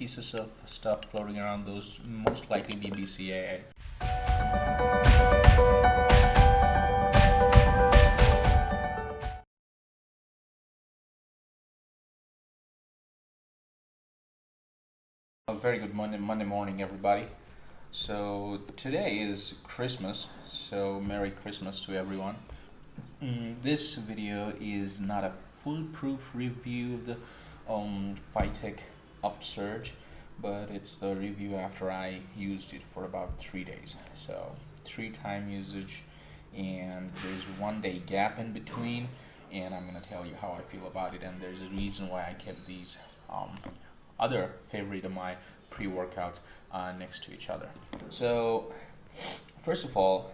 pieces of stuff floating around, those most likely be BCAA. A very good Monday morning, everybody. So today is Christmas, so Merry Christmas to everyone. This video is not a foolproof review of the PhyTech Upsurge, but it's the review after I used it for about 3 days. So 3-time usage, and there's 1 day gap in between, and I'm gonna tell you how I feel about it, and there's a reason why I kept these other favorite of my pre-workouts next to each other. So first of all,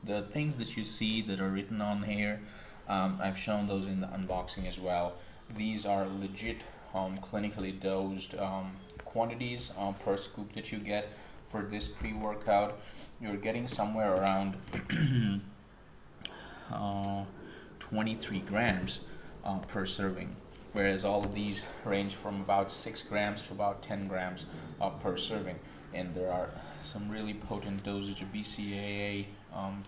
the things that you see that are written on here, I've shown those in the unboxing as well. These are legit clinically dosed quantities per scoop that you get for this pre-workout. You're getting somewhere around 23 grams per serving, whereas all of these range from about 6 grams to about 10 grams per serving. And there are some really potent dosage of BCAA,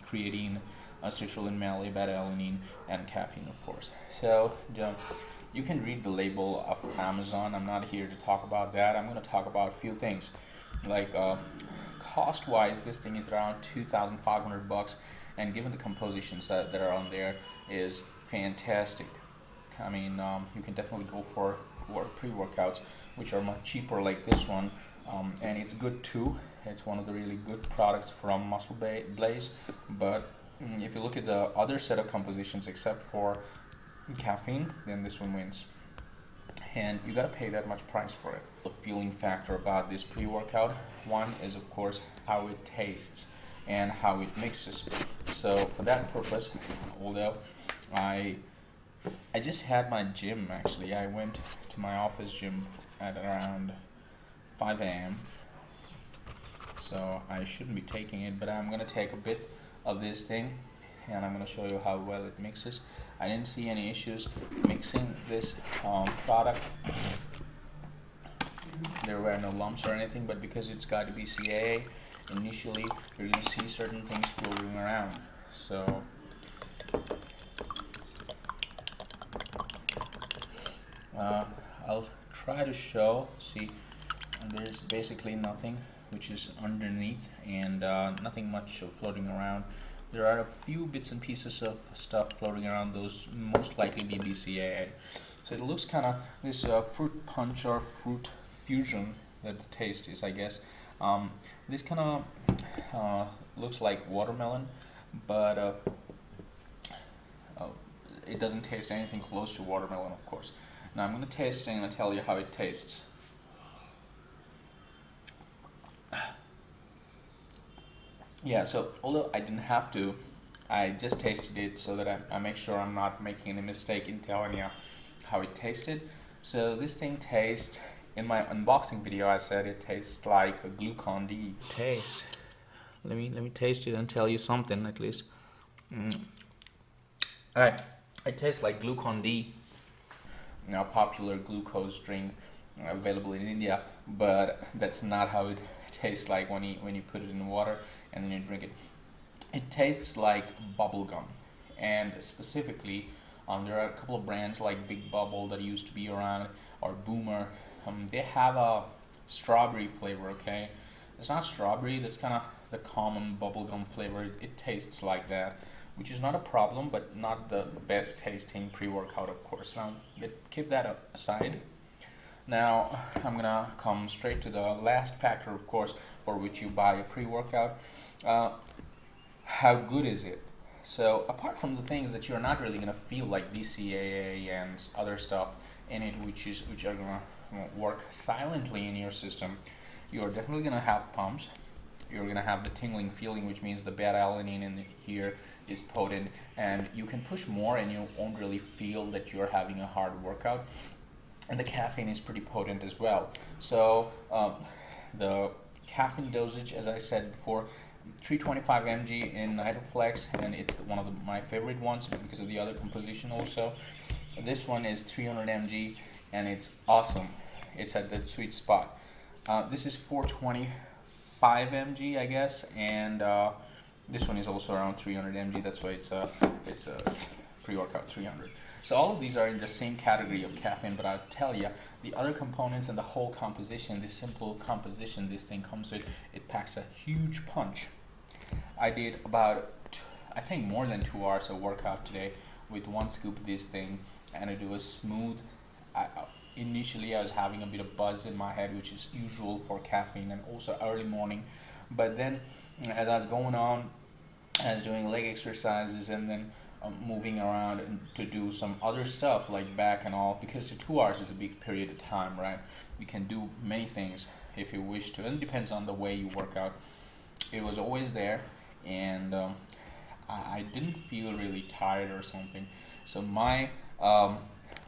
creatine, citrulline, malate, beta-alanine, and caffeine, of course. So you can read the label of Amazon. I'm not here to talk about that. I'm going to talk about a few things. Like cost-wise, this thing is around $2,500, and given the compositions that are on there, is fantastic. I mean, you can definitely go for pre-workouts which are much cheaper, like this one, and it's good too. It's one of the really good products from MuscleBlaze. But if you look at the other set of compositions except for caffeine, then this one wins, and you gotta pay that much price for it. The feeling factor about this pre-workout, one is of course how it tastes and how it mixes. So for that purpose, although I just had my gym, actually. I went to my office gym at around 5 a.m. So I shouldn't be taking it, but I'm going to take a bit of this thing and I'm going to show you how well it mixes. I didn't see any issues mixing this product. There were no lumps or anything, but because it's got a BCAA, initially you're going to see certain things floating around. So I'll try to show. See, there's basically nothing which is underneath, and nothing much floating around. There are a few bits and pieces of stuff floating around, those most likely be BCAA. So it looks kind of this fruit punch or fruit fusion that the taste is, I guess. This kind of looks like watermelon, but it doesn't taste anything close to watermelon, of course. Now I'm going to taste it and I'm going to tell you how it tastes. Yeah, so although I didn't have to, I just tasted it so that I make sure I'm not making any mistake in telling you how it tasted. So this thing tastes, in my unboxing video I said it tastes like a Glucon-D. Taste. Let me taste it and tell you something at least. Alright, it tastes like Glucon-D. Now, popular glucose drink available in India, but that's not how it tastes like when you put it in water and then you drink it. It tastes like bubble gum, and specifically, there are a couple of brands like Big Bubble that used to be around, or Boomer. They have a strawberry flavor. Okay, it's not strawberry. That's kind of the common bubblegum flavor. It tastes like that, which is not a problem, but not the best tasting pre-workout, of course. Now, keep that aside. Now, I'm gonna come straight to the last factor, of course, for which you buy a pre-workout. How good is it? So, apart from the things that you're not really gonna feel like BCAA and other stuff in it, which are gonna work silently in your system, you're definitely gonna have pumps. You're gonna have the tingling feeling, which means the beta-alanine in here is potent, and you can push more and you won't really feel that you're having a hard workout. And the caffeine is pretty potent as well. So the caffeine dosage, as I said before, 325 mg in Nitraflex, and it's one of my favorite ones because of the other composition also. This one is 300 mg, and it's awesome. it's at the sweet spot. This is 425 mg, I guess, and this one is also around 300 mg. That's why it's a pre-workout 300. So all of these are in the same category of caffeine, but I'll tell you, the other components and the whole composition, this simple composition this thing comes with, it packs a huge punch. I did about, I think, more than 2 hours of workout today with 1 scoop of this thing, and it was smooth. Initially, I was having a bit of buzz in my head, which is usual for caffeine and also early morning. But then, as I was going on, I was doing leg exercises and then moving around and to do some other stuff like back and all, because 2 hours is a big period of time, right? You can do many things if you wish to, and it depends on the way you work out. It was always there, and I didn't feel really tired or something. So my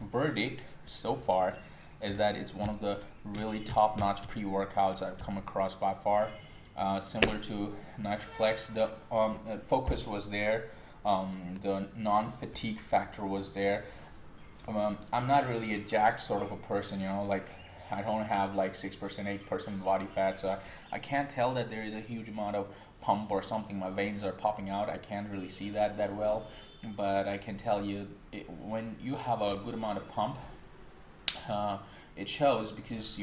verdict so far is that it's one of the really top-notch pre-workouts I've come across by far. Similar to Nitraflex, the focus was there. The non-fatigue factor was there. I'm not really a jacked sort of a person, you know, like I don't have like 6%, 8% body fat, so I can't tell that there is a huge amount of pump or something. My veins are popping out. I can't really see that well, but I can tell you when you have a good amount of pump, it shows, because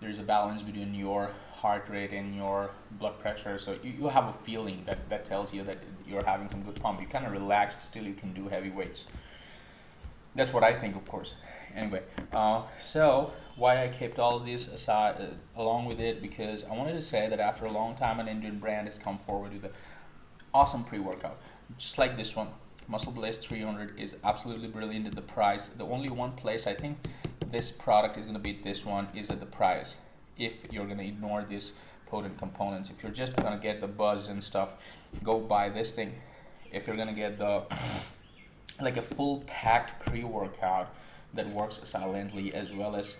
there's a balance between your heart rate and your blood pressure, so you have a feeling that tells you that you're having some good pump. You're kind of relaxed, still you can do heavy weights. That's what I think, of course. Anyway, so why I kept all of this aside along with it, because I wanted to say that after a long time an Indian brand has come forward with an awesome pre-workout, just like this one. MuscleBlaze 300 is absolutely brilliant at the price. The only one place I think this product is going to beat this one is at the price. If you're going to ignore these potent components, if you're just going to get the buzz and stuff, go buy this thing. If you're going to get the like a full packed pre-workout that works silently as well as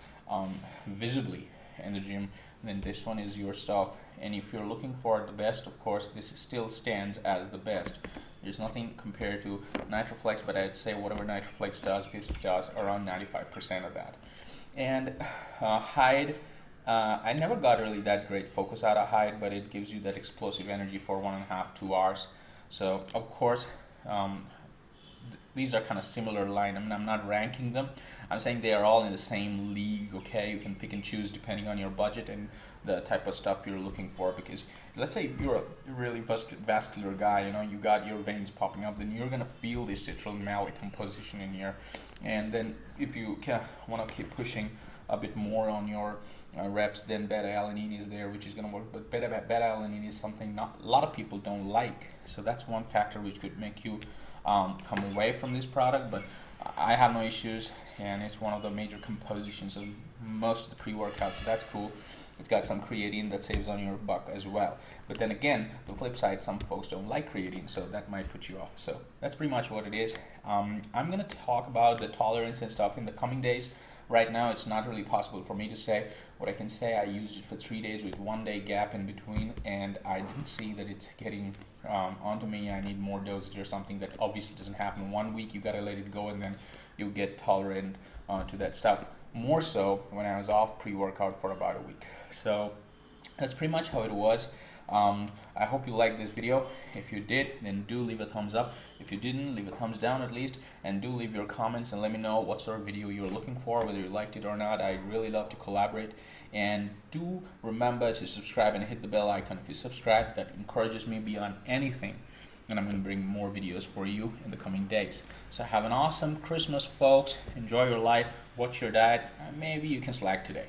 visibly in the gym, then this one is your stuff. And if you're looking for the best, of course, this still stands as the best. There's nothing compared to Nitraflex, but I'd say whatever Nitraflex does, this does around 95% of that. And Hyde, I never got really that great focus out of Hyde, but it gives you that explosive energy for 1.5, 2 hours. So of course, these are kind of similar line. I mean, I'm not ranking them. I'm saying they are all in the same league, okay? You can pick and choose depending on your budget and the type of stuff you're looking for. Because let's say you're a really vascular guy, you know, you got your veins popping up, then you're going to feel this citral-malic composition in here. And then if you want to keep pushing a bit more on your reps, then beta-alanine is there, which is going to work. But beta-alanine is something a lot of people don't like. So that's one factor which could make you come away from this product, but I have no issues, and it's one of the major compositions of most of the pre-workouts, so that's cool. It's got some creatine that saves on your buck as well. But then again, the flip side, some folks don't like creatine, so that might put you off. So that's pretty much what it is. I'm going to talk about the tolerance and stuff in the coming days. Right now, it's not really possible for me to say. What I can say, I used it for 3 days with 1 day gap in between, and I didn't see that it's getting onto me. I need more dosage or something. That obviously doesn't happen in 1 week. You got to let it go, and then you get tolerant to that stuff. More so when I was off pre-workout for about a week. So that's pretty much how it was. I hope you liked this video. If you did, then do leave a thumbs up. If you didn't, leave a thumbs down at least, and do leave your comments and let me know what sort of video you're looking for, whether you liked it or not. I really love to collaborate. And do remember to subscribe and hit the bell icon. If you subscribe, that encourages me beyond anything, and I'm going to bring more videos for you in the coming days. So have an awesome Christmas, folks. Enjoy your life, watch your diet, and maybe you can slack today.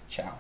Ciao.